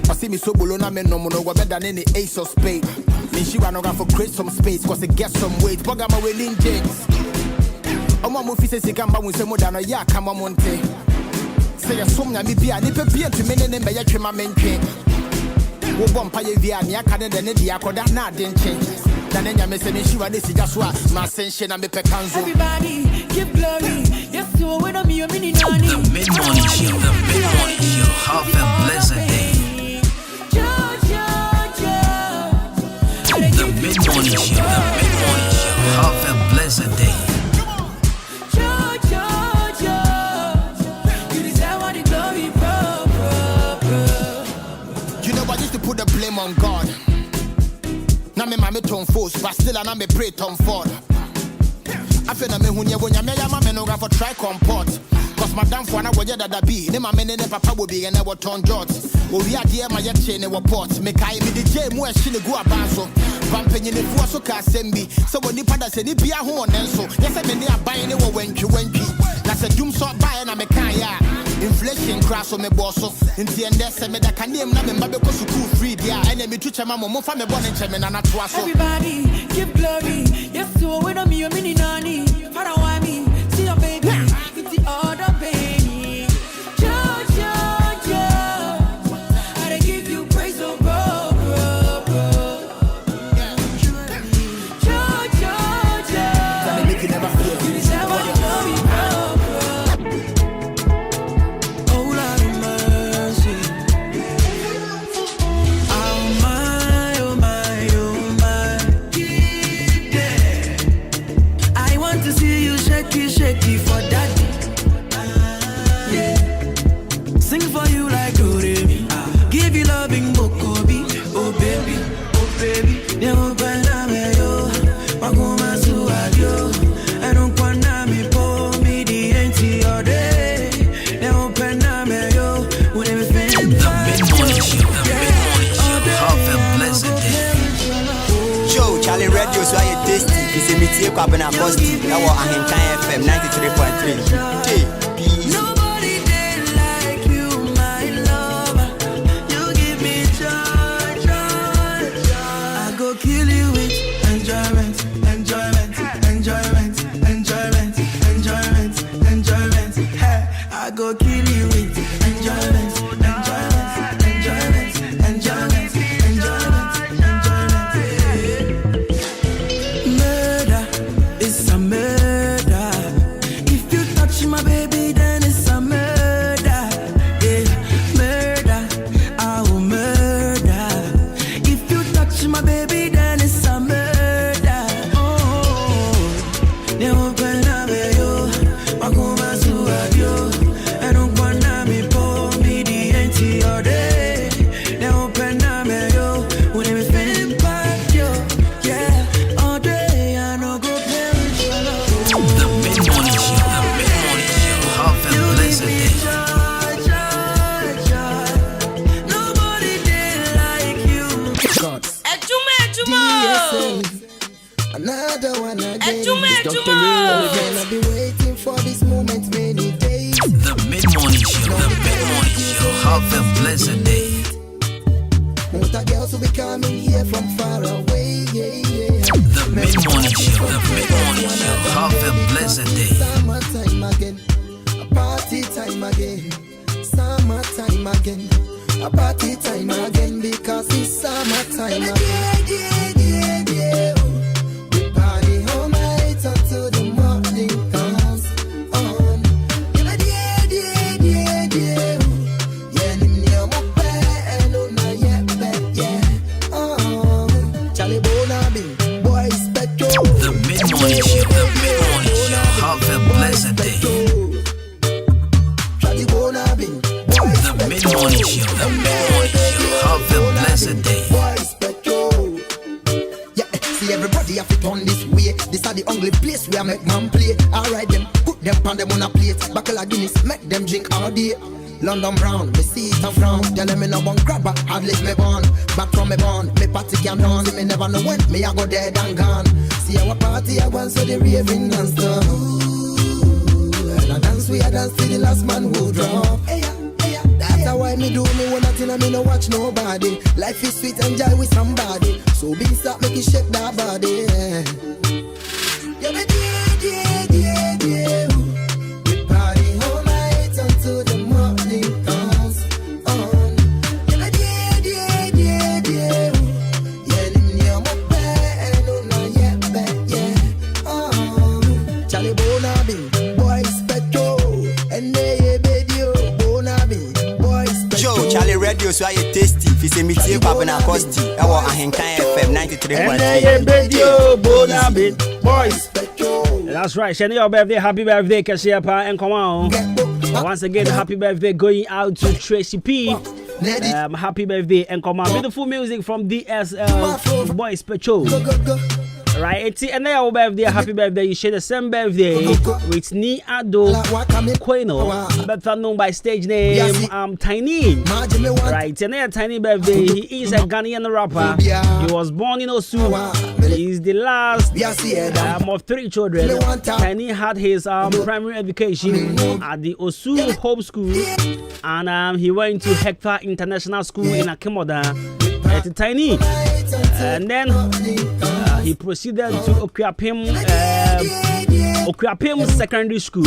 I see me so below na me no more better than any ace of spade. Me she wanna go for create some space, cause it gets some weight. Bug my willing James. I'm a movie says he can buy some more than a ya come on monte. Say a song na me be a nipper be to men and by a trim my main king. Wo bompa ye via me akade de ne dia koda na den change. Dan enya me se me shi wa de si jaswa ma sense na me pekanzo. Everybody give glory. Yes, so when I'm your mini nani. The mid-morning show, have a blessed day. The mid-morning show, have a blessed day. You know I used to put the blame on God. Now me mama turn force, but still I me pray turn forward. I feel na me hunya wonya me ya mama no go for try comport. Cause madam for na woje dada bi, ne mama ne papa wo bi na wo turn jot. O wi ade ma ye che ne wo port. Me kai me DJ mu ehye ne gu abanso. Bampanyi ne fuo so ka sembi. So woni pada se ni bia ho onenso. Yes me ne aban ne wo wantwi. Na se dum so bae na me kan ya. Inflation crash on me bosso. Inti ende se me da kanem na me mba be ko school free dia. Ene me tu chema mo fa me born nche me na na toa so. Everybody give glory. Yes, so when I'm your mini nani. Far away me, see your baby. It's the other baby. Georgia, I give you praise, oh bro. Georgia, Can make you never feel you deserve all the glory, bro. Oh Lord of mercy. Oh my, oh my, oh my. Yeah. I want to see you shaky for daddy. Yeah. Sing for you like Doremi. Give you loving Mokobi. Oh baby, oh baby. Never been a me yo. Magoma suadio. I don't wanna me po me the empty all day. Never been a me yo. When I'm feeling The mid-morning show, have a blessed day. Joe, Charlie Radio, so I tasty. It's a meeting up in a Boston. Now, Ahenkan FM 93.3. Peace. Nobody did like you, my lover. You give me joy, joy, joy. I go kill you with enjoyment, enjoyment, enjoyment, enjoyment, enjoyment, enjoyment. Hey, I go kill you with enjoyment, enjoyment, enjoyment, enjoyment, enjoyment, enjoyment. Murder is a murder. If you touch my baby, then it's a murder. Yeah, murder, I will murder. If you touch my baby, then it's a murder. Oh, they open up yo, Makuma suadio. I don't wanna me po me the empty all day. They open up yo, when they feeling bad yo. Yeah, all day I no go play with your love. The mid-morning show, have a blessed day. Nobody did like you. God. Adwuma. Another one again. Adwuma. I've been waiting for this moment many days. The mid-morning show, have a blessed day. Most of girls will be coming here from far away. The mid-morning show, have a blessed day. Summertime again, a party time again. Summertime again, a party time again, because it's summertime again. We party all night until the morning comes on. Charlie Bonaby, boy, spectro. The mid-morning show, have a blessed day. Charlie Bonaby, boy, The mid-morning show, have a blessed day. boys petrol. Yeah, see everybody have it on this way. This are the only place where I make man play. Alright then, put them pan them on a plate. Buckle a Guinness, make them drink all day. London Brown, me see it and frown. Tell them me no one grabber, hard lift me born. Back from me born, me party can dance. See me never know when, me I go dead and gone. See our party I want, so they raving and stuff. Ooh, and I dance we a dance till the last man who drop. Hey, yeah, that's That's why me do me when nothing and me no watch nobody. Life is sweet, enjoy with somebody. So be stop make you shake that body. Yeah, me dear. We party all night until the morning comes on. Yeah, me dear. Yeah, you my bed, no, not yet, yeah. Charlie Bonabi, boys petrol, and they video Bonabi, boys petrol. Joe, Charlie Radio, so I tasty. If you say me tea, Papa na Costi. I want Ahenkan FM 93.3. And they video Bonabi, boys petrol. That's right. Shani your birthday, happy birthday, Kashiapa, and come on. Once again, happy birthday going out to Tracy P. Happy birthday and come on. Beautiful music from DSL Boys Patrol. Right, and now birthday, happy birthday. You share the same birthday with Ni Ado Queno, better known by stage name Tiny. Right, and now Tiny birthday. He is a Ghanaian rapper. He was born in Osu. He is the last of 3 children. Tiny had his primary education at the Osu Home School, and he went to Hector International School in Akemoda. At Tiny, and then he proceeded to Okuapim Secondary School.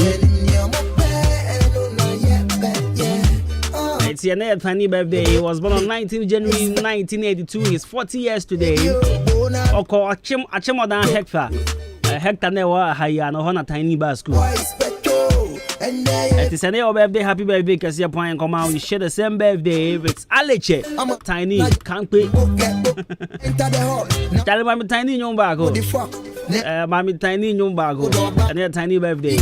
It's your Tiny birthday. He was born on 19 January 1982. He's 40 years today. Oko Achemodan Hector. Hector never Hayano Hona Tiny Bar School. It is your birthday, happy birthday, because your point come out. You share the same birthday with Aleche. Tiny, can't pay. Tell me, Tiny, no bago. Mommy, Tiny, no bago. And your Tiny birthday.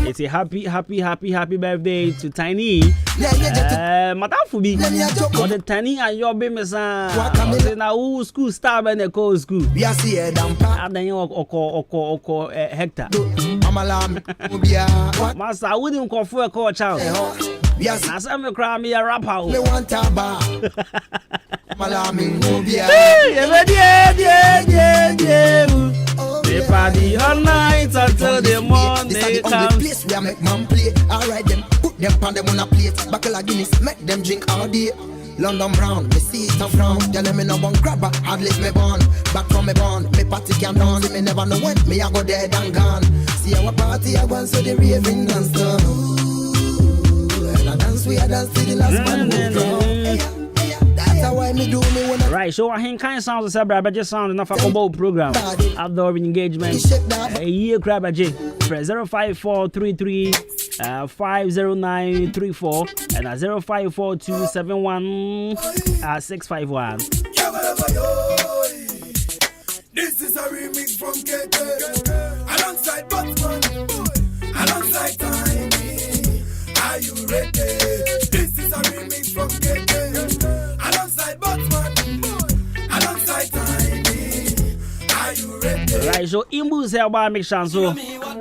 It's a happy birthday to Tiny. Madam Fubi, or the Tiny and your baby son. Now, school star and the co school. And then you Oko Hector. Master, I wouldn't call for a coach out. Yes, I said, me cry me a rapper. Me want a bar. They party all night until the morning comes. Place where make man play. Alright, them put them on them on a plate. Buckle a Guinness, make them drink all day. London Brown, me see it and frown. Tell me no one grabber, hard lift me born. Back from me born, me party can dance. Me never know when, me I go dead and gone. See our party, I want so the raving non-stop. And I dance, we a dance till the last man move. That's how I me do me when I... Right, so Ahenkan sounds a separate, but just sound enough for both program. Outdoor engagement, a year crab a J. Press 05433 50934 and 054271 651. This is a remix from KK alongside Batman, alongside Tiny. Are you ready? This is a remix from KK alongside Batman, alongside Tiny. Are you ready? Right, so Imbu's Elba make chance so.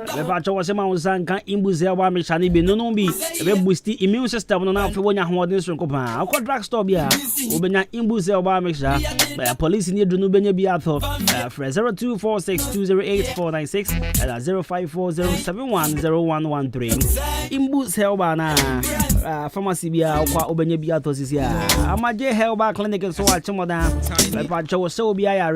The patch was a mouse and can Imbu's Elba make chance be no be a boost the immune system on our for one this from Copa. I'll call drugstore beer. Ubena Imbu's Elba make sure by police in the Dunubenya Beato. 0246208496 and 0540710113. Imbu's Elba na pharmacy beer or Ubenya Beatos is here. I'm a J Helba clinic and so I Chimoda. The patch was so be I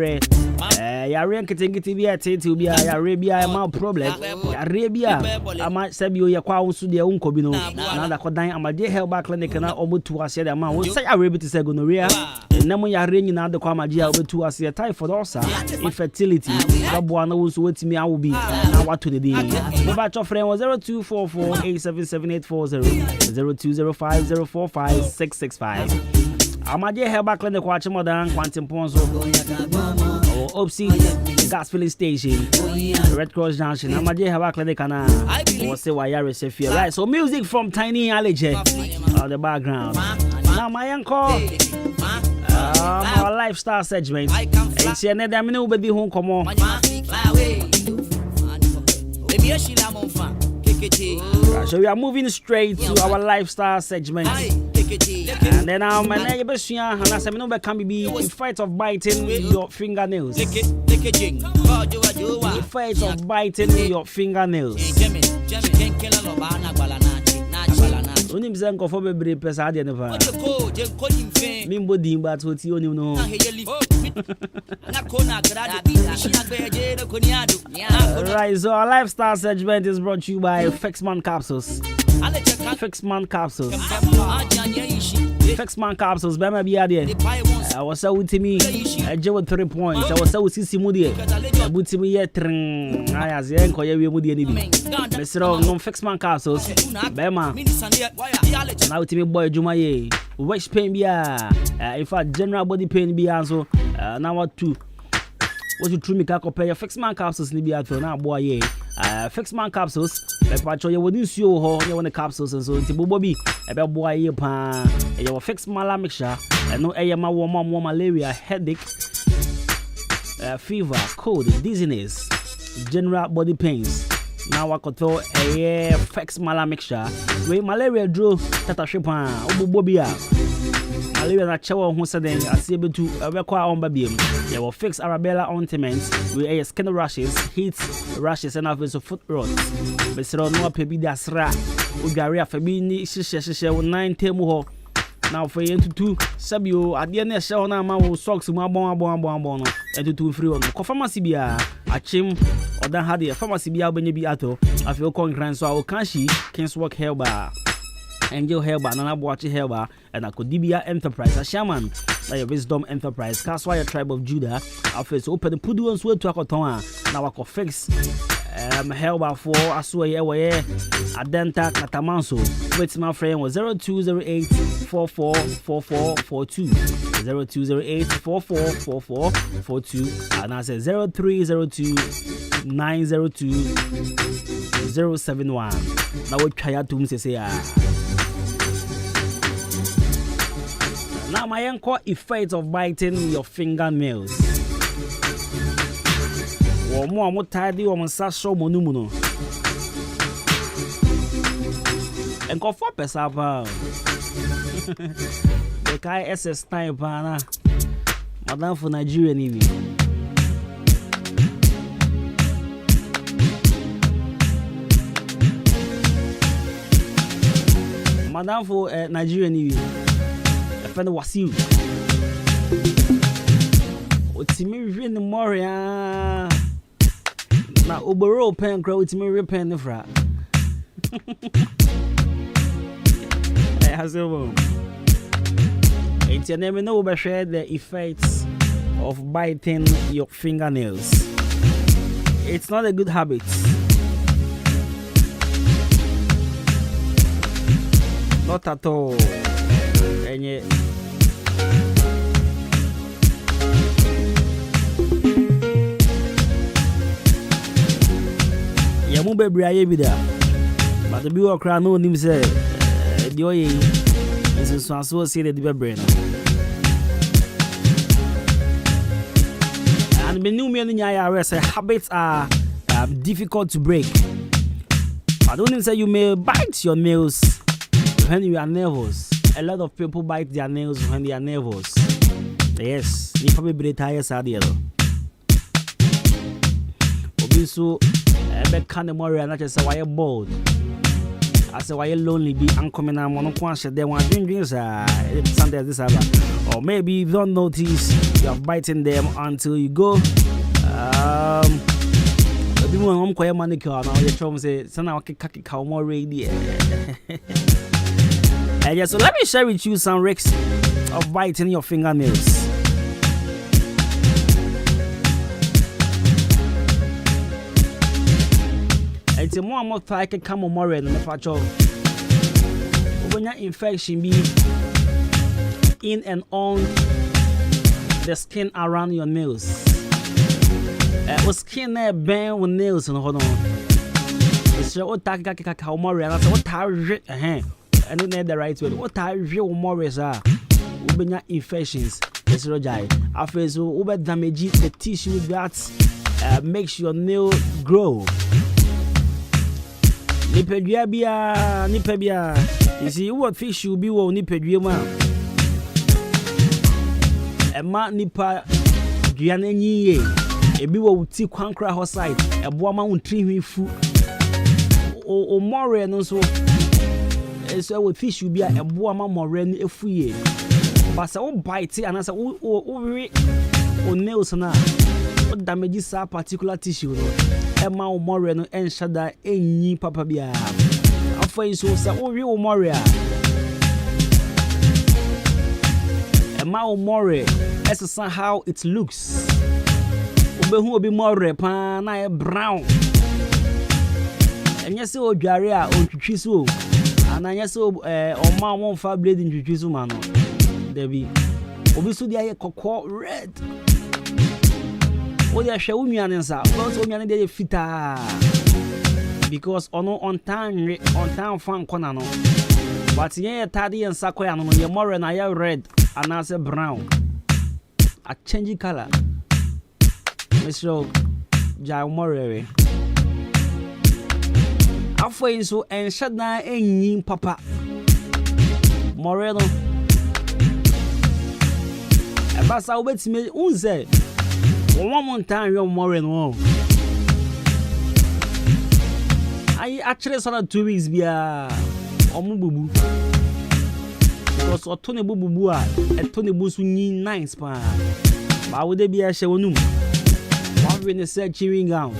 Yaren can take it to be a tate to be a Arabia, my problem. Arabia, I might send you your quaus to their own cobino. Now that could die, I'm a J Helba clinic and I almost to us. I will say Arabia to say gonorrhea. And then when you're ringing out the Quamagia over to us, a typhoid also, infertility. One knows what me I will be. Now what to the day. The batch of friend was 0244 877 0205045665. I'm a J Helba clinic watching more than Quantum Ponzo. Opsi gas filling station, Red Cross Junction. I'm a J Helba clinic and I say why you're here. Right, so music from Tiny Allergy the background. Now my uncle our lifestyle segment. And see another minute will be home come on. So we are moving straight to our lifestyle segment. And then my neighbor and I said, no, can be in fight of biting your fingernails. In fight of biting your fingernails. Onim say nkofo bebre pesa ade ne fa. Mimbo dimba to ti onim no. Right, so our lifestyle segment is brought to you by Fixman Capsules. Fixman Capsules. Fixman Capsules. Bema be there. I was out with me. I just 3 points. I was out with Sisi Mudi. I put me here. I as the enko ye Mudi ni bi. Mr. No Fixman Capsules. Bema. Now with me boy Juma ye. Waist pain be in fact general body pain be also. Now what two? What you true me can compare your Fixman Capsules ni be ato na boy ye. Fixman Capsules. Pacho ye woni nsuo ho ye woni capsules and so nti bobo bi e be boy ye pa. E ye Fixman la mixture. No eye ma wo malaria, headache, fever, cold, dizziness, general body pains. Now I could throw a Fixman mixture. We malaria draw tata shepa obobia. Malaria na chawa who said then as able to require on baby. They will fix Arabella ointments with a skin rashes, heat rashes, and also foot rot. But so no pebi dasra. Ugaria fabini shisha 9 temu. Now for you to Sabio at the end of show now my socks my bon and to free on pharmacy bia a chim or that had a pharmacy bia when you be ato I feel concurrent so I will can't work hair bar Angel hair bar and watch hair bar and I could DBA enterprise a shaman like a wisdom enterprise cast why a tribe of Judah I first open the pudu and sweat to a cotton now I could fix help for Asway Adenta Katamanso. With my friend was 0208 444442 0208 444442 and I said 0302 902 071. Now we try to say now my uncle effect of biting your fingernails. More tidy or Sasso Monumuno. And go for Pesava. The Kai SS type, Madame for Nigeria Navy. Madame for Nigeria Navy. A friend was you. What's me in the Moria? Na oboro pen crowd to me repen the fra. Has it's your name no but share the effects of biting your fingernails. It's not a good habit. Not at all. And yet Yamu baby I be there. But the bill cry no him say the oye is so say the baby. And me new me in IRS habits are difficult to break. I don't even say you may bite your nails when you are nervous. A lot of people bite their nails when they are nervous. Yes, you probably break tires are there. So kind of more and just say why you bold. I say why you lonely be uncoming and one question they want drinks Sunday this or maybe you don't notice you are biting them until you go people home quiet manicure now you try to say sana kaki cow more ready. And yeah, so let me share with you some risks of biting your fingernails. It's a more like a camel more in the patch when your infection be in and on the skin around your nails. Was skin there bend with nails and hold on. It's your old taka more and I said what I and then the right way. What I real more is when your infections. It's rojai. After so over damage the tissue that makes your nail grow. Nipedua bia. You see what fish you be wo nipedua ma. Ema nipa duane nyiye. Ebi wo ti kwankra ho side. Ebo ma untri hwifu. O more no so. so with tissue be a boa ma more no efuye but say wo bite and say wo re o nails na o damage sa particular tissue no e ma wo more no en shada enyi papa bia afai so say wo re wo more a e ma wo more as how it looks obehu obi more pa na e brown enye se odware a ontwitwi so ananya se oma won fa blade ntwitwi so ma no Debbie obi so dia ye kokko red o dia hwe unuane nsa because unuane dia ye fita because ono on time fan kona no but ye tade ye nsa koya no ye more na ye red anase brown a change color Mr. Jai more afoi so enshada enyin papa more no Basa obetime unze one montan yo more no ai actually so 2 weeks bia omububu because otone bububu a etone busu nyin nice pa ba wo de bia hye wonum one we ne say chewing gum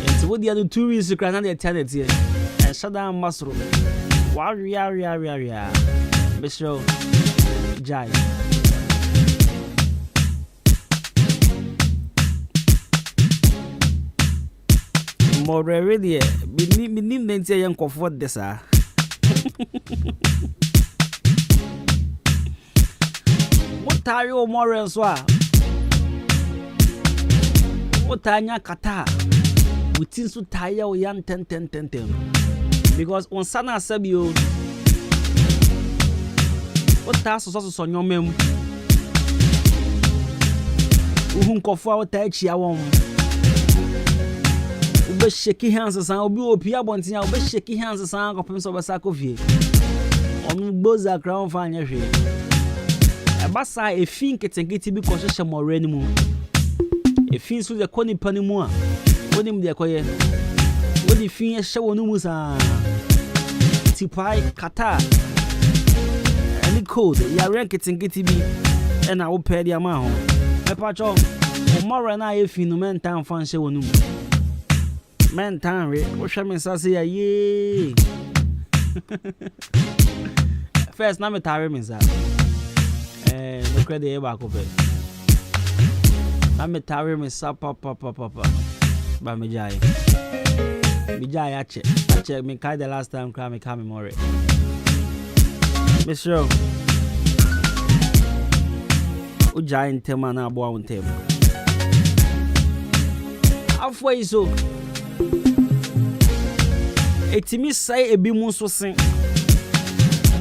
enti wo dia no 2 weeks kra na de eternity e shada masro wa ria Mr. Jai more really minim ntia yan comfort desa what are you more so what anya kata wutin so tire o yan 10 because on sana sabio what ta so nyomem uhun kofo a ta chia won be shake hands san obi opi abontin a be shake hands san kopem so be sakovie onu gboza crown fa anya hwe e basa efin ketengeti bi ko hye more ni mu efin so de koni pani mu a onim de koye odi fin hye wonu mu sa tipai kata any code ya rank ketengeti bi e na wo pedi ama ho e pa cho o more na efin no mentan fa hye wonu mu man time we show me say ye first na me tare me say no credit e ba ko be na me tare me sa papa ba me jai ache me kai the last time cry me come more me show o jai ntema na abo ntem afwa so etimi sai ebi mu so sen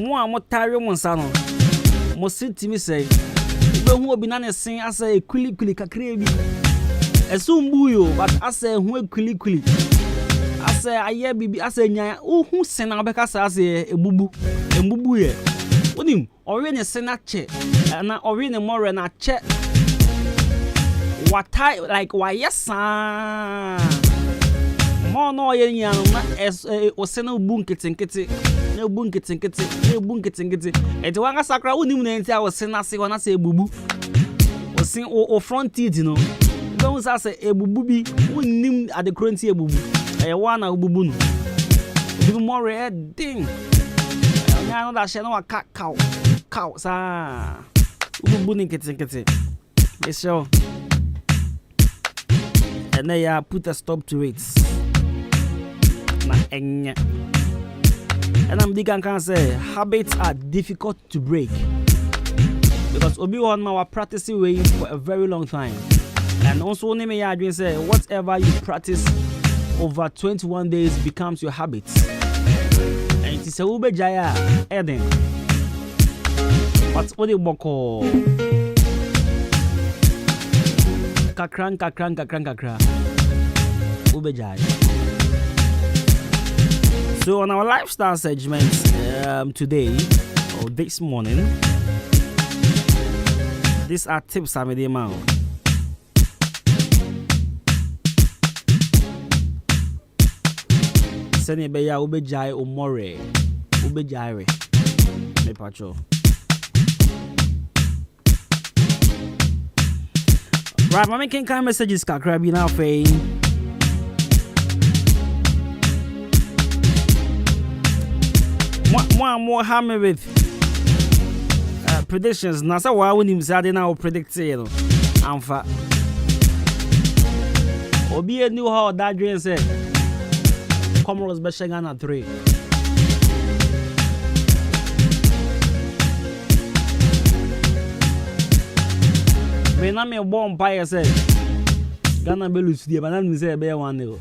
mo a motare mo nsa no mo sitimi sai be hu obi na ne sen asa ekuli kakra bi esumbu yo but asa hu ekuli asa aye bibi asa nya hu sen na be kasa asa embubu ye onim ore ne sen na che na ore ne more na che watai like why yesa mo no ye nyan na o se na bu nketenkete na bu nketenkete e de wanga sakra unim na ntia o se na se wana se ebubu o sin o front teeth no don sa se ebubu bi unim adekronti ebubu e wana ebubu no bi mo re ding nya no da she na wa cow sa ebubu nketenkete e so and they put a stop to it. And I'm digging can say habits are difficult to break because Obi-Wan were practicing way for a very long time. And also name ya dream say whatever you practice over 21 days becomes your habit. And it is a ube jaya Eden. But what do you boko? Kakran ube jaya. So on our lifestyle segment today or this morning, these are tips I'm the amount. Seni beya ube jai umore. ube jaire me pacho. Right, I'm making kind of messages kakra bi na fe. More hammer with predictions. Na sa wa woni msade na o predict you know. Amfa. Obi knew how that dream said. Comoros be Ghana 3. Me na me bomb pie said. Ghana be lose there, but na me say be 1-0.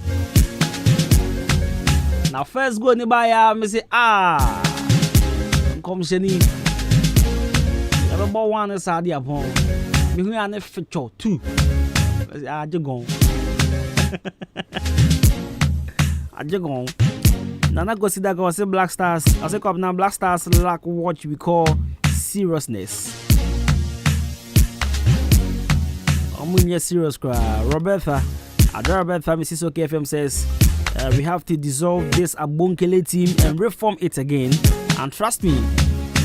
Now first go ni ba ya me say come sheni. Ever ball one side ya pon. Me hu an feature 2. Ajegon. Ajegon. Nana go see that go say Black Stars. I say come now Black Stars lack what we call seriousness. Omunye serious cry. Roberta Mrs. OKFM says we have to dissolve this Abonkele team and reform it again. And trust me,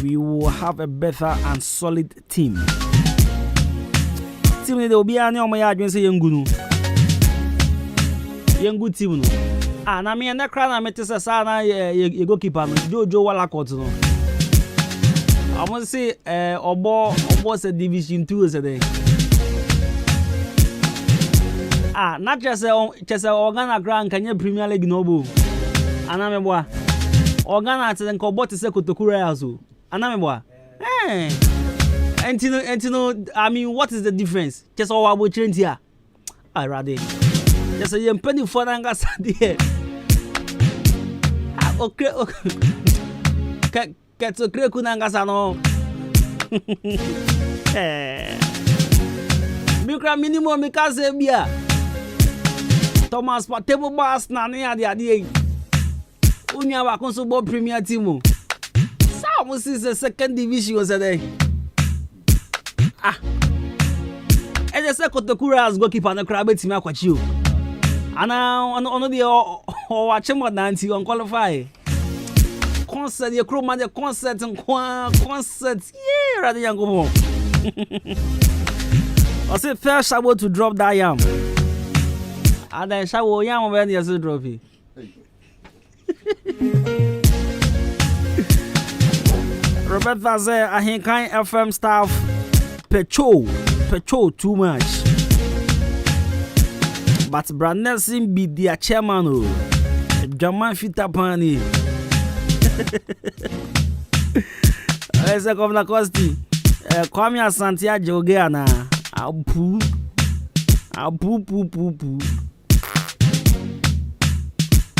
we will have a better and solid team. Team they will be any on my yard say young good team no. Na me na kra na metese sa na ye go keeper no Jojo wala court no. I must say obo se division 2 se dey. Not just organa grand kanye Premier League no bo. Ana me boa. Organa at den ko bot se Kotokura aso. Ana me boa. Entino I mean what is the difference? Just all about change here. I rather. Just a young penny for Nanga Sunday. Okay. Get to Kreku Nangasano. Mikra minimum because beer. Thomas for table bars Nani at the idea. Unya wa consumer premier team. Some is the second division was a day. And the second the Kuras goalkeeper and the crab team are quite you. And now on the watching what 90 on qualify. Concert, your crew man, the concert and concert. Yeah, rather young go home. I said first I want to drop that yam. And then shower yam when you see drop it. Roberta said Ahenkan FM staff petrol too much. But Brand Nelson be their chairman. Jaman Fitapani. I say Governor Costi. Kwame Asantia Jogeana. Apu.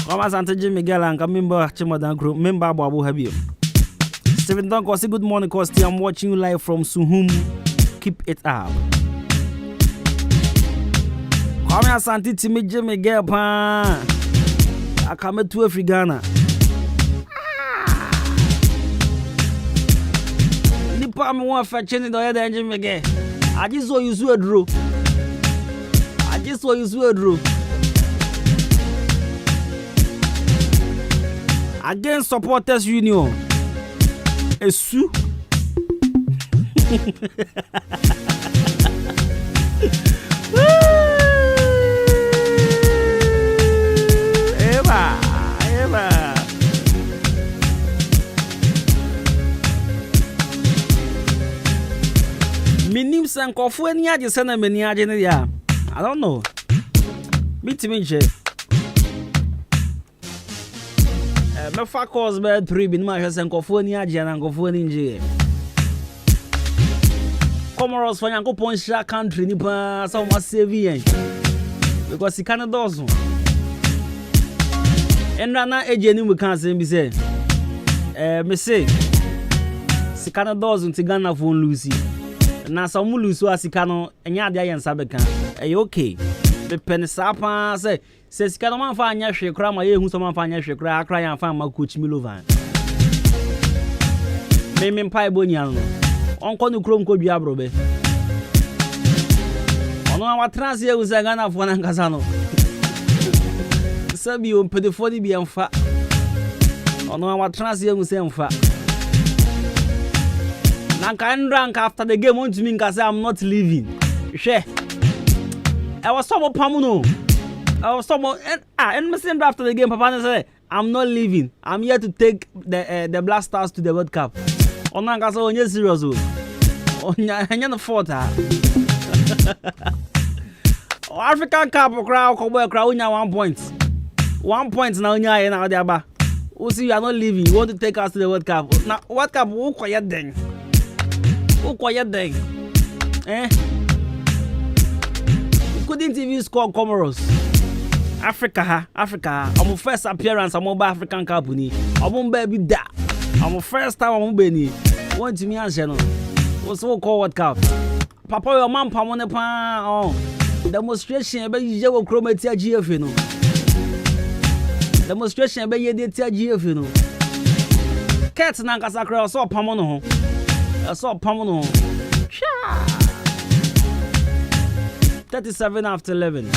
Kwame Asantia Miguel and member Chimadan group member Babu Habib. Stephen Donko say good morning Costi. I'm watching you live from Suhum. Keep it up. Kwame Asanti Timmy Miguel pa. Akame to Africana. Nipa me wan fetching the other engine again. I just saw you a draw. Against supporters union. Esu. Eva. Minim sankofu eni aje sana meni aje ne ya. I don't know. Meet me je. Me fa cause be 3 bin ma hwe sankofu eni aje na sankofu eni nje. Comoros for Yankopon sha country ni pa so ma save yen. Because he can't do so. Enra na eje ni mu kan se bi se. Me say Sikana dozen to Ghana phone Lucy. Na some Lucy asika no enya ade ayen sabeka. Okay. The penisapa say Sikana man fa anya hwe kra ma ye hu so man fa anya hwe kra akra yan fa ma coach Milovan. Me mpa ebonya no. Onko no krom ko dua brobe. Ono wa trans ye uza Ghana phone na nkasa no. Sabi o pedefoni bi amfa. Ono wa trans yemu se mfa. Na kan rank after the game want to mean say I'm not leaving. Hwe. I was some pamuno. I was some and me saying after the game papa say I'm not leaving. I'm here to take the Black Stars to the World Cup. Ono nka say onye serious o. Onya no fault ah. African Cup crowd kobo crowd unya 1 point. 1 point na unya na odi aba. We see you are not leaving. You want to take us to the World Cup. Now World Cup who quiet then? Who quiet then? Eh? You couldn't even score Comoros. Africa. Our first appearance on African Cup ni. Our baby da. Our first time on Beni. Want to me answer no. What's so called World Cup? Papa your man pamone pa oh. Demonstration be je wo kromatia GF no. Demonstration be ye de tia GF no. Cat na nkasa kra so pamo no ho. So pamo no. Sha. 37 after 11.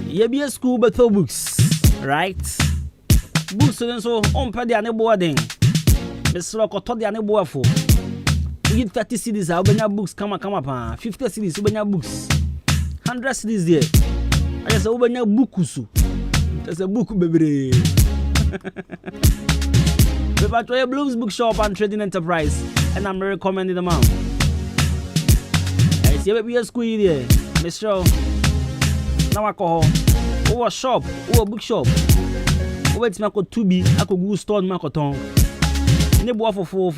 Ye be school beto books, right? Books so on pay the boarding. Beslo ko to the boafo. You get 30 CDs ubenya books kama pa. 50 CDs ubenya books. 100 CDs there. I just ubenya bookusu. There's a book bebre. We have a Bloom's Bookshop and Trading Enterprise, and I'm recommending them out. I see a school here, Mr. Now I call over shop, over bookshop. Over it's Mako 2B, I could go store Mako Tong. Nebo for 4.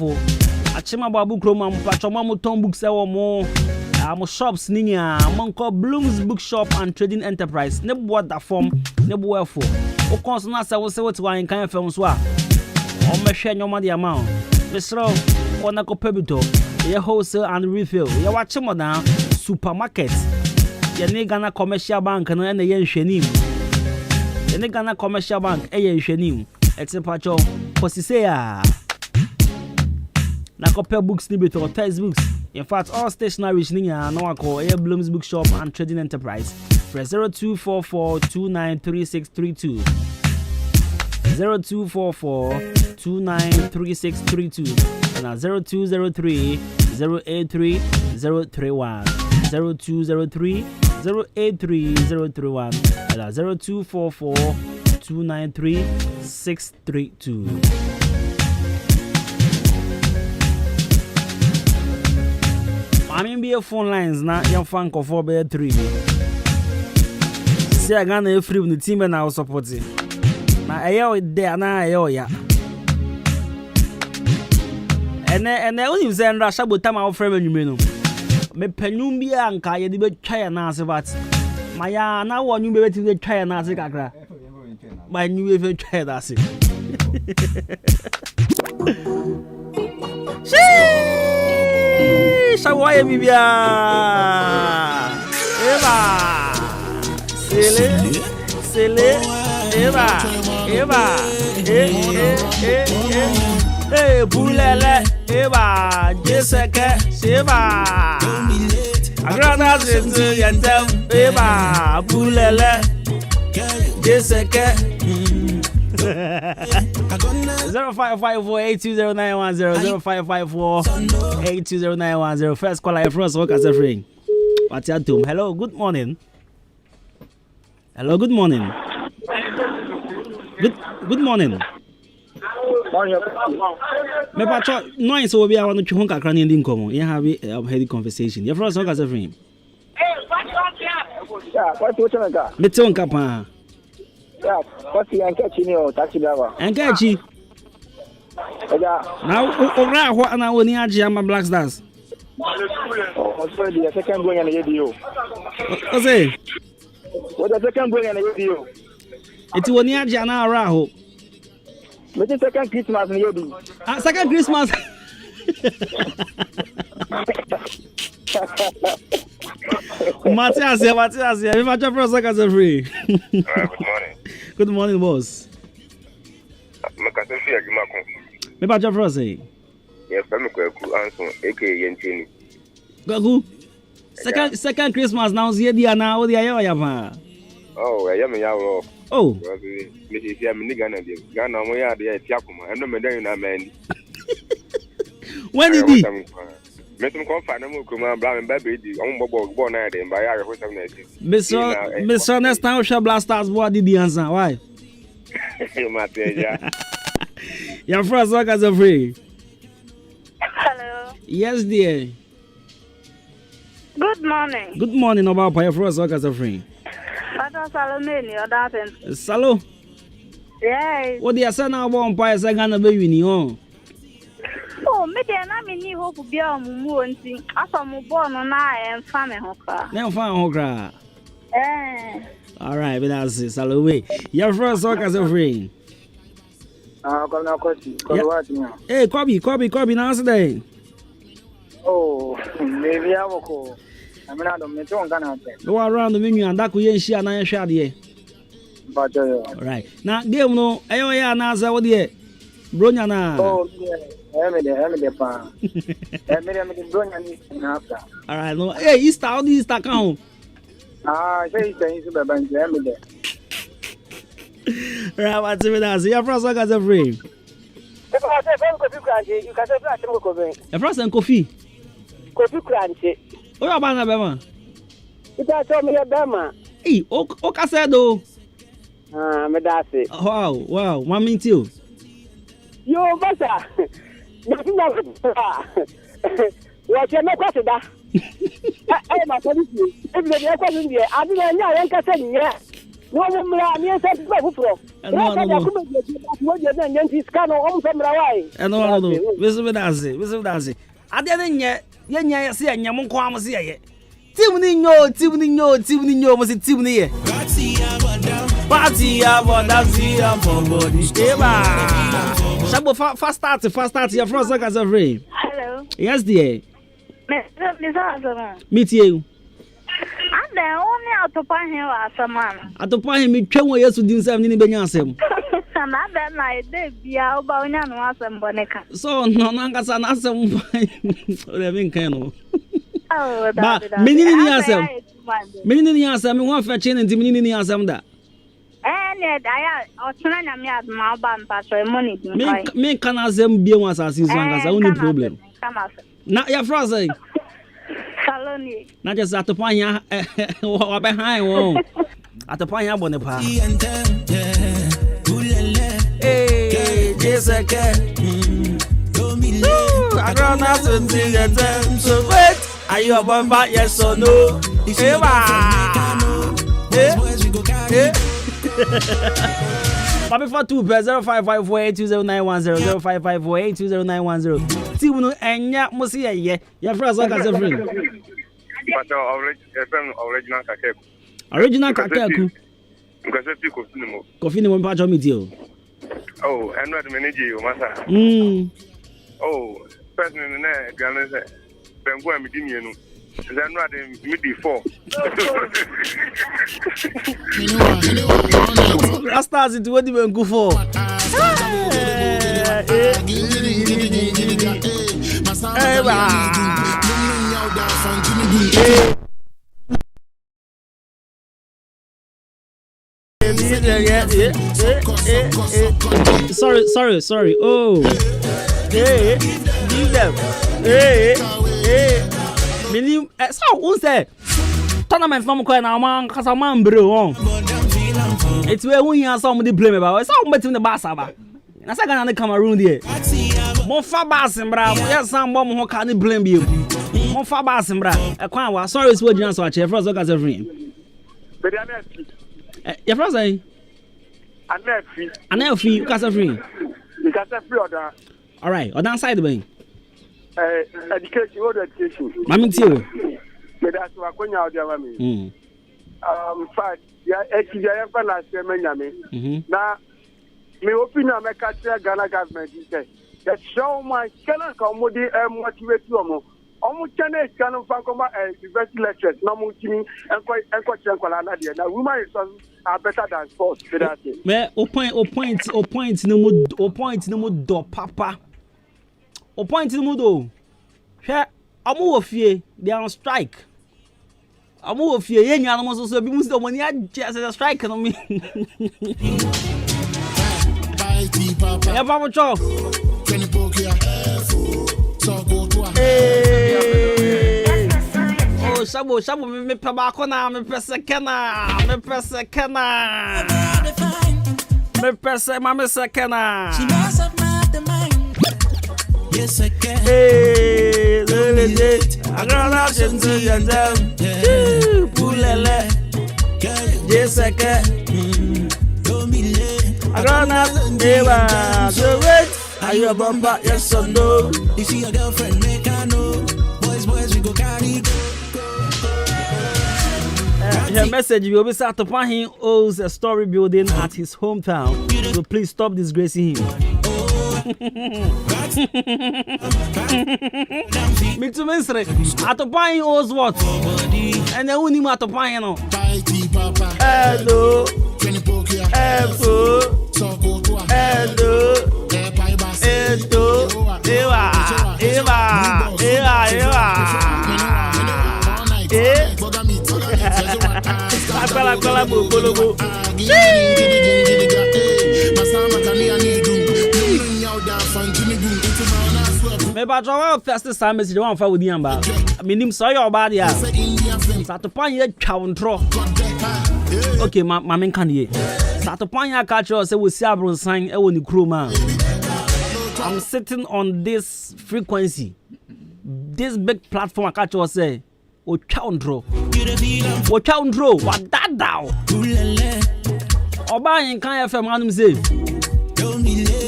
I chima babu chroma, Pachomamu Tom books or more. I'm shops Ninia, Monko Bloom's Bookshop and Trading Enterprise. Nebo that form, Nebo for. O consonants I will say what's why in kind of films were. On my share no money amount. Mr. Onako Pebito, your wholesale and refill. You watch him now, supermarket. Your Nigana commercial bank and the yen shenim. The Nigana commercial bank, a yen shenim. It's a patch of Posisea. Nakope books, Nibito, textbooks. In fact, all stationaries Nia, no call Air Bloom's Bookshop and Trading Enterprise. Press 0244293632. 0244293632 and 0203-083-031 0203-083-031 and 0244293632. I mean be phone lines na young fan ko 4 say I gonna free with the team and I was supporting. Na ayo de na ayo ya ene oni se nra shabota ma ofre menwume no me panum bia anka ye de betwa ya na ase bat ma ya na wo nyu be beti betwa ya na ase kakra ma nyu be betwa ya na ase shawaye bibia eba sele eba bulele eba jeseke seba agrada zetu yentem eba bulele jeseke 0554-820-910 0554-820-910 first caller your first work as a friend. What's your doom? Hello, good morning. Good morning. Me pacho noise will be I want to chunk a crane in common. You have a heavy conversation. Your first work as a friend. Meton Capa. Yeah, what's the Ancachi taxi driver? Ancachi. Now, what an hour near Jama Black Stars. Oh, sorry, the second going on the radio. What's it? What the second going on the radio? It's one year Jana Raho. But the second Christmas in Yobi. Second Christmas. Matias, if I just for a second, free. Good morning. Good morning, boss. Me pa for say. Yes, I'm going to answer. AK Yentini. Gagu. Second Christmas now. See the now. The ayo ya pa. Oh, I am a yaw. Oh. When did he? Miss next time we shall blasters what did the answer? Why? Your first work as a free. Hello. Yes, dear. Good morning. Good morning, about your first work as a free. Father Salome, or that. Salo. Yes. What do you say now about Empire Sagana baby? Oh, me then I mean you hope be on Moonty. I saw my born on I am family hooker. Never found hooker. All right, but that's it. Salome. Your first work as a free. Hey, Kobe, now today. Oh, maybe I will call. I'm not on the tongue. Go around the menu and that could share and I share here. But all right. Now, game no, I now say what dear. Bronyana. Oh, yeah. I'm the pan. I'm the all right, no. Hey, Easter, how do you start count? Say things about the right, what's it with us? Your first work as a free. You can say a first and coffee. Coffee crunchy. Oh, you're bang a bema. It has told me a bema. Hey, okay, said though. Medasi. Wow, 1 minute too. You better. What you make question that? Hey, my police. If you are question here, I didn't know I can say no, I'm here to go for. No. I didn't yet. Yenya see and Yamon Kwam see ye. Timney no, was it Timney? Party about that Shabo fast start your first work as a free. Hello. Yes, dear. Miss Meet you. I'm the only out to find him as a man. At the point, me train where you do 70 Benyasem. And I bet my day be out about Yan Bonica. So, no, Nangas and Assam. Ahenkan. Oh, but many answer. Many answer, me one fetching and many answer that. And yet I am not my band pastor money. Me can ask them be once as his one as only problem. Not your phrase. Saloni. Not just at the point or behind one. At the point, I want to pass. Hey, Jessica. I don't know to see the so wait. Are you a bomb back? Yes or no? But before 2 0554820910 0554820910. See no enya mo see ye. Your first work as a friend. But original kakeku. Original kakeku. Because if you coffee no pa jo meet you. Oh, and not manage you, massa. Oh, person in the Ghana say, Ben go and meet you. Then not me before. I started to what you go for. Sorry. Oh. Hey, leave them. Hey. Million. So who said? Tournament from Kona man, cause a man bro. It's where we have somebody blame about. It's all between the Basaba. I said, I'm Cameroon there. More far bass and bra. Yes, some bomb who can't blame you. More far bass and bra. A quan sorry, it's what you answer. Your first look as a friend. Your first say? I'm free, because of free. Because of free order. All right, or downside the bank. Education, what education? Mammy, too. But that's what I'm going out there. Fact, yeah, actually, I have a last year. Now, my opinion, I can't say Ghana government is that show my channel commodity and motivate you. Almost channel can come university lectures, no more team and quite now, women resources are better than sports. Me, o point no more do papa. O point no more do. Share, amu ofie, they are on strike. I'm more of your young animals, so be most of money. I just a strike on me. Yeah, Papa Cho. Oh, Shabu, me Pabacona, me Persecana, me Persecana. Me Persecana, Secana. She must have mad the mind. Yes, I can. Hey, I'm gonna send to you down. Pulele. Yes, I can. Don't be late. I'm gonna never. So wait. Are you a bumper? Yes or no? If she a girlfriend, make her know. Boys, we go carry. Her message will be start to find him owes a story building at his hometown. So please stop disgracing him. Me too, Mister. At the pine owes what? And then we need to pine. Hello. Hello. Maybe I draw first time is the one for with the number. I mean, him saw your body. Start to point your counter. Okay, my man can hear. Start to point your culture. Say we see a sign. I want the crew man. I'm sitting on this frequency, this big platform. I catch you say, "Oh, counter, what counter, what that down?" Oba Ahenkan FM anum say,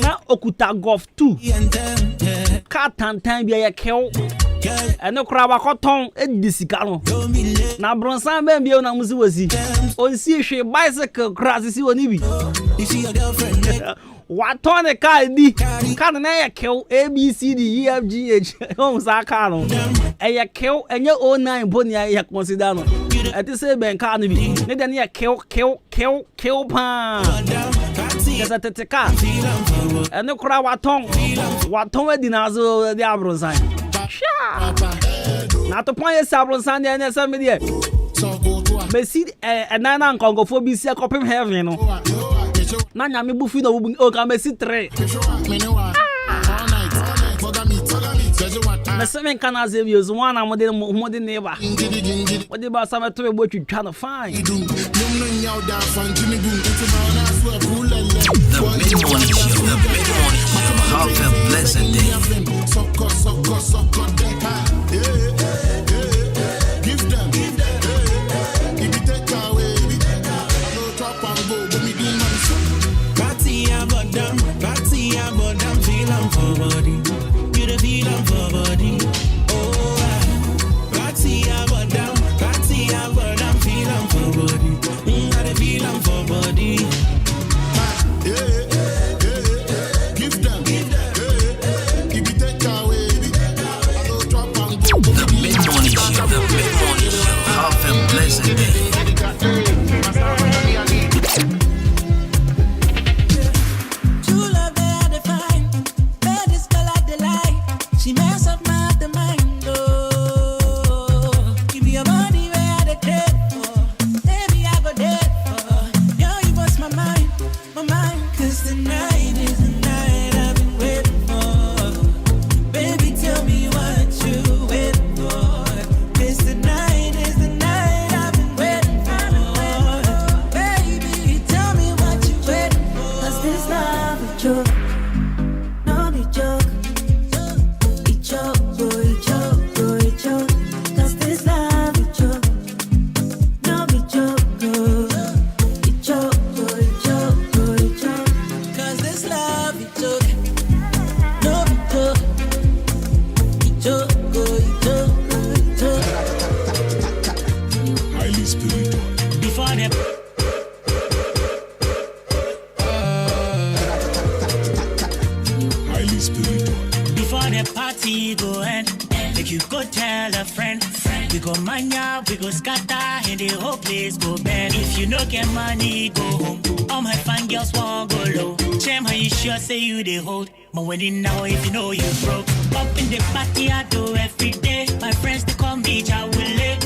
"Na okuta golf too." Cat and time be a kill. And no crab a cotton, a disicano. Now, Bronson Bambi on a Musuzi. On see she bicycle crasses you on Ibi. If she a girlfriend, What on a car be? Can I kill A, B, C, D, E, F, G, H? Homes are carnal. A kill and your own 9 pony I consider. At the same bank can't be. Then you kill pan. Yes, at the car. And no crowd what tongue dinazo the Abron sign. Not to point a Sabron Sunday and somebody. May see a nana Congo for be sick up in heaven. Nanya me buffy no o ka me si 3. Me seven kana zebios one amode neighbor. What about some to what you trying to find? The Mid Morning Show, have a blessed day. But when you know if you know you broke, up in the party I do every day. My friends they call me Jawule,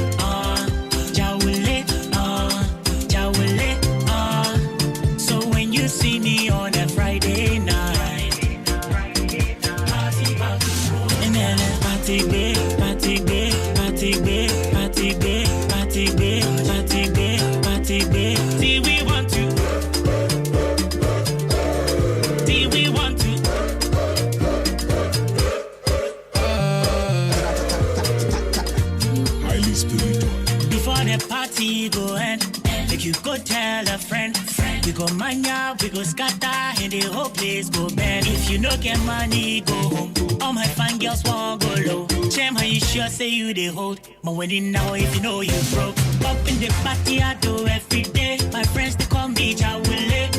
you go tell a friend. We go mania, we go scatter, and the whole place go bad. If you no get money, go home. All my fine girls won't go low. Cham, how you sure say you they hold? My wedding now, if you know you broke. Up in the party, I do every day. My friends, they call me Jawule.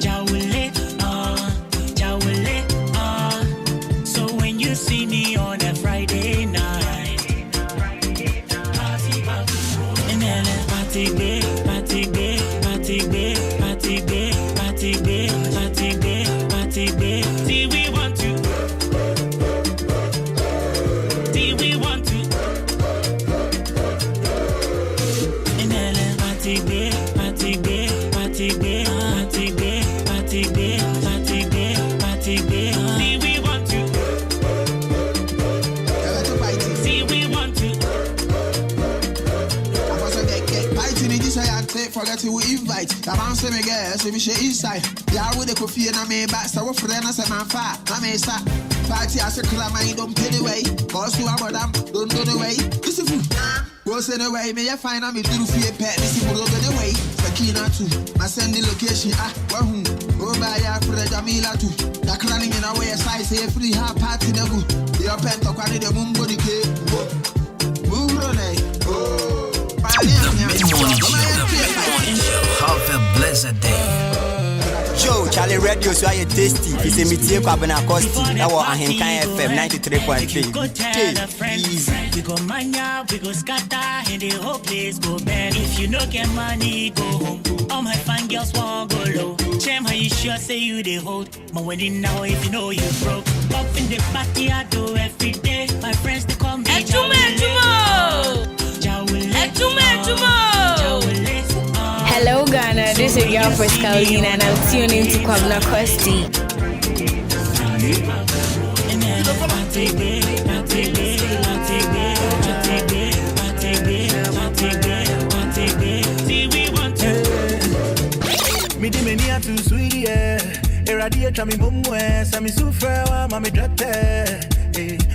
Jawule, Jawule, So when you see me on a Friday night, and then party day, party day, party day, party day, party day, party day, party day. See we want to, see we want to, and then party day, party day, party day, party day, party day, party day, party day. See we want to, see we want to. Forget who invite. The man say me girl, so we share inside. Yeah, with the coffee and I may back. So what friend I say man fat. I may start. Party I say clam I don't pay the way. Boss you about them, don't go the way. This is food. Boss anyway, may I find out me do fear pet. This is go the way. Sakina too. My send the location. Wahoo. Go by ya for the Jamila too. The clanning in a way size say free half party no go. Your pen to carry the mumbo the cake. Move on eh. Have a blessed day. Joe, Charlie Radio, so I tasty. It's a meeting up in Acosti. That was Ahenkan FM 93.3. Easy. We go mania, we go scatter, and the whole place go bad. If you no get money, go home. All my fine girls won't go low. Cham, how you sure say you they hold? My wedding now, if you know you broke. Up in the party, I do every day. My friends, they call me Adwuma. Hello Ghana, this is your first Carolina and I'm tuning to Kwabena Kosti. Me di meni atu sweetie, eradia chami mumwe, sami sufrewa, mami drete,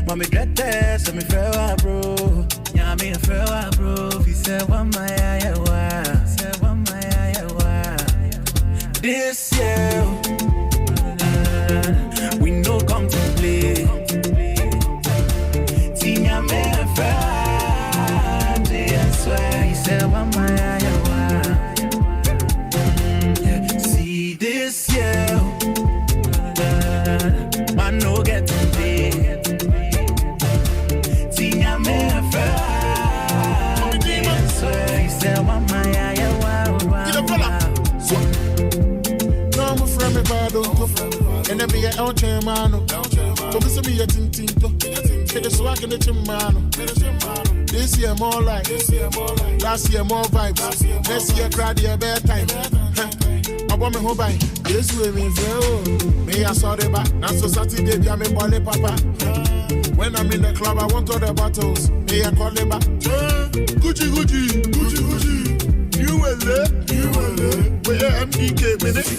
mami drete, sami frewa bro, nyami frewa bro, fi se wa maya wa, se wa maya wa. This year, we no come to play. Tinya me frewa, I swear, fi se wa maya wa. This year, man no get to pay. Tinya me afraid. So he said, "What my eye, wow." No, I'm from a bado, and then be a old chairman. So this be a tintinto. Get a swag in the chimano. This year more like, last year more vibes. Next year crowd year bedtime. I want me home by this way me feel. Me I saw the back. Now so Saturday be a me body papa. When I'm in the club I want all the bottles. Me I call it back. Gucci. You will let. Where MDK minute.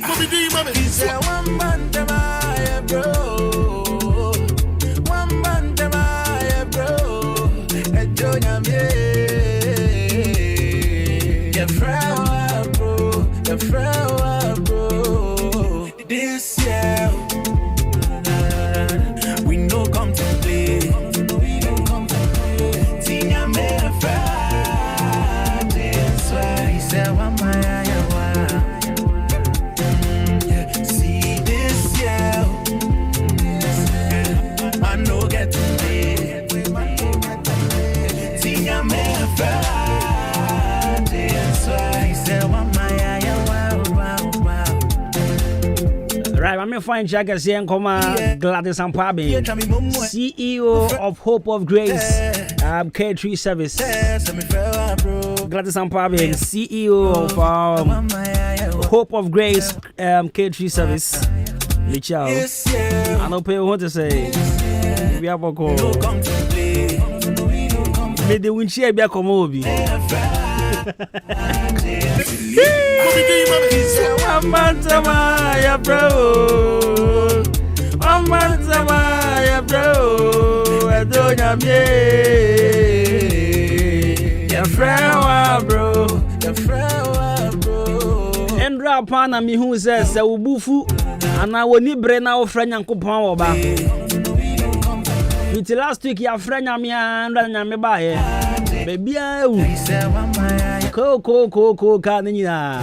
Mommy D mommy. He said one man to my bro. One man to my bro. And Jonya me. Your friend bro. Your friend bro. This year we no come to play. Tinya me friend. So he said one my see this year I no get to play. Tinya me friend. So he said one my Right, I'm fine Jaggers here and come Gladys and Pabi, CEO of Hope of Grace K3 Service. Gladys and Pabi, CEO of Hope of Grace K3 Service. Lichao. I don't pay what to say. We have a call. May the windshield be a comobi. One man to my bro. One man to my bro. I don't have your friend, bro. Your Ira pana mi hu says ubufu ana woni bre na wo fra Nyankopon wo ba. With last week ya fra nyamia nda nyame ba ye. Baby awu. Ko ka nyina.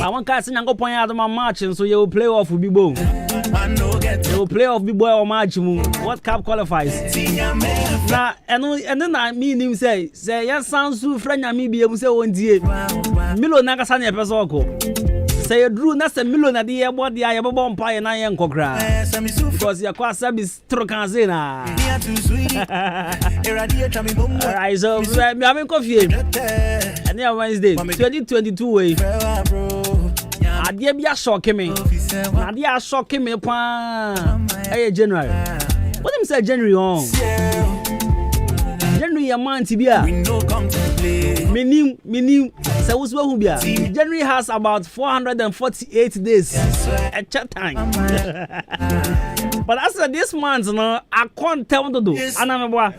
I want to see Nyankopon ya Adwuma match so you will play off Bibo. You will play off Bibo or match mu. What cup qualifies? Na and I mean him say yes sounds so friend nyame bi em say won die. Milo na kasa na person ko. Say you drew na say Milo na dey ebo dey ayebo mpa na ye nkokra. Because your kwa service trokanze na. Alright, so me having coffee. And here Wednesday 2022 way. Adie bia shock me. Adie shock me pa. Hey January. What him say January on? January a month bia. Minim say who hu bia. January has about 448 days at chat time. But as this month no I can't tell to do. Anameboa.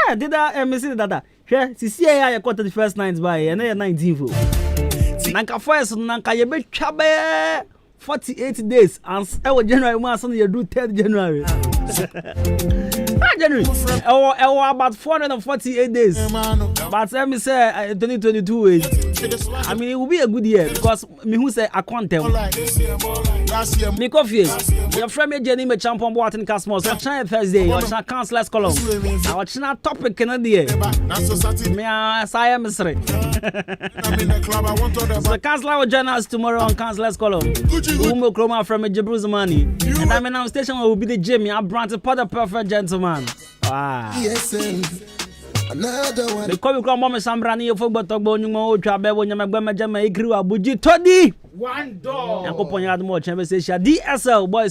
Yeah, did that me see that. Hwe sisi ya quarter the first night by and 19th. Nanka first nanka ye be twa be 48 days and January month so you do 3rd January. January about 448 days. But let me say 2022 I mean it will be a good year because me who say I can't tell. Me coffee. Your friend me Jenny me champion boat in Casmos. China Thursday. Your China counselors column. Our China topic in the me I Misri. So counselor will join us tomorrow on counselors column. Umo Chroma from Jebruzmani. And I'm in our station will be the Jimmy. I brought the perfect gentleman. Wow. Another one. The call you mama Sambrani for Botogbo Numo Trabe when you make Jama Ikru Abuji Toddy. One door. Uncle Ponyard more chamber say DSL boys.